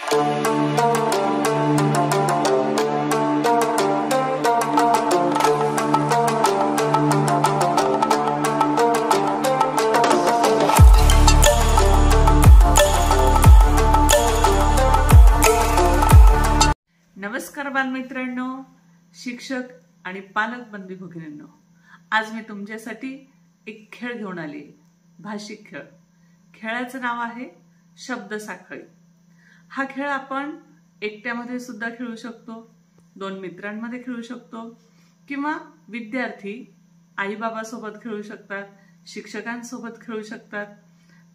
नमस्कार बालमित्रांनो, शिक्षक आणि पालक बंधू भगिनींनो, आज मी तुमच्यासाठी एक खेळ घेऊन आले, भाषिक खेळ। खेळाचं नाव आहे शब्द साखळी। हा खेळ आपण एकट्यामध्ये सुद्धा खेळू शकतो, दोन मित्रांमध्ये खेळू शकतो, किंवा विद्यार्थी आई बाबा सोबत खेळू शकतात, शिक्षकांसोबत खेळू शकतात।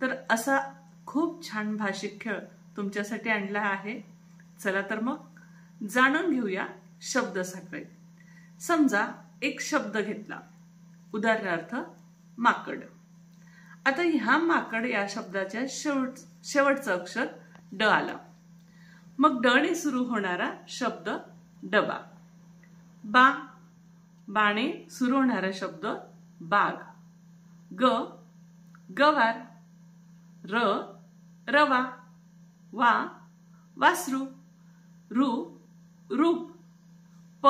तर असा खूप छान भाषिक खेळ तुमच्यासाठी आणला आहे। चला तर मग जाणून घेऊया शब्द साखळी। समजा एक शब्द घेतला, उदाहरणार्थ माकड। आता ह्या माकड या शब्दाच्या शेवटचं अक्षर ड आलं, मग ड ने सुरू होणारा शब्द डबा। बा, बाने सुरू होणारा शब्द बाग। ग, गवार। र, रवा। वा, वासरू। रु, रूप। प,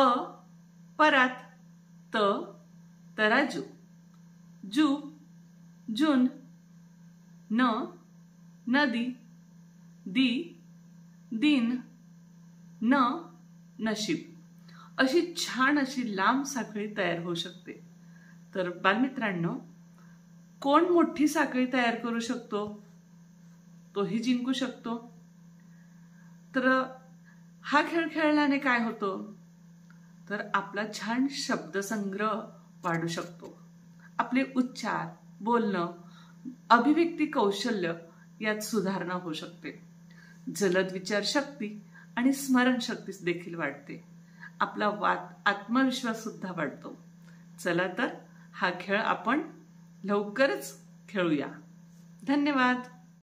परात। त, तराजू। जू, जून। न, नदी। दी, दिन। न, नशीब। अशी छान अशी लांब साखळी तयार होऊ शकते। तर बालमित्रांनो, कोण मोठी साखळी तयार करू शकतो तोही जिंकू शकतो। तर हा खेळ खेळल्याने काय होतं, तर आपला छान शब्दसंग्रह वाढू शकतो। आपले उच्चार, बोलणं, अभिव्यक्ती कौशल्य यात सुधारणा होऊ शकते। जलद विचारशक्ती आणि स्मरणशक्ती देखील वाढते। आपला आत्मविश्वास सुद्धा वाढतो। चला तर हा खेळ आपण लवकरच खेळूया। धन्यवाद।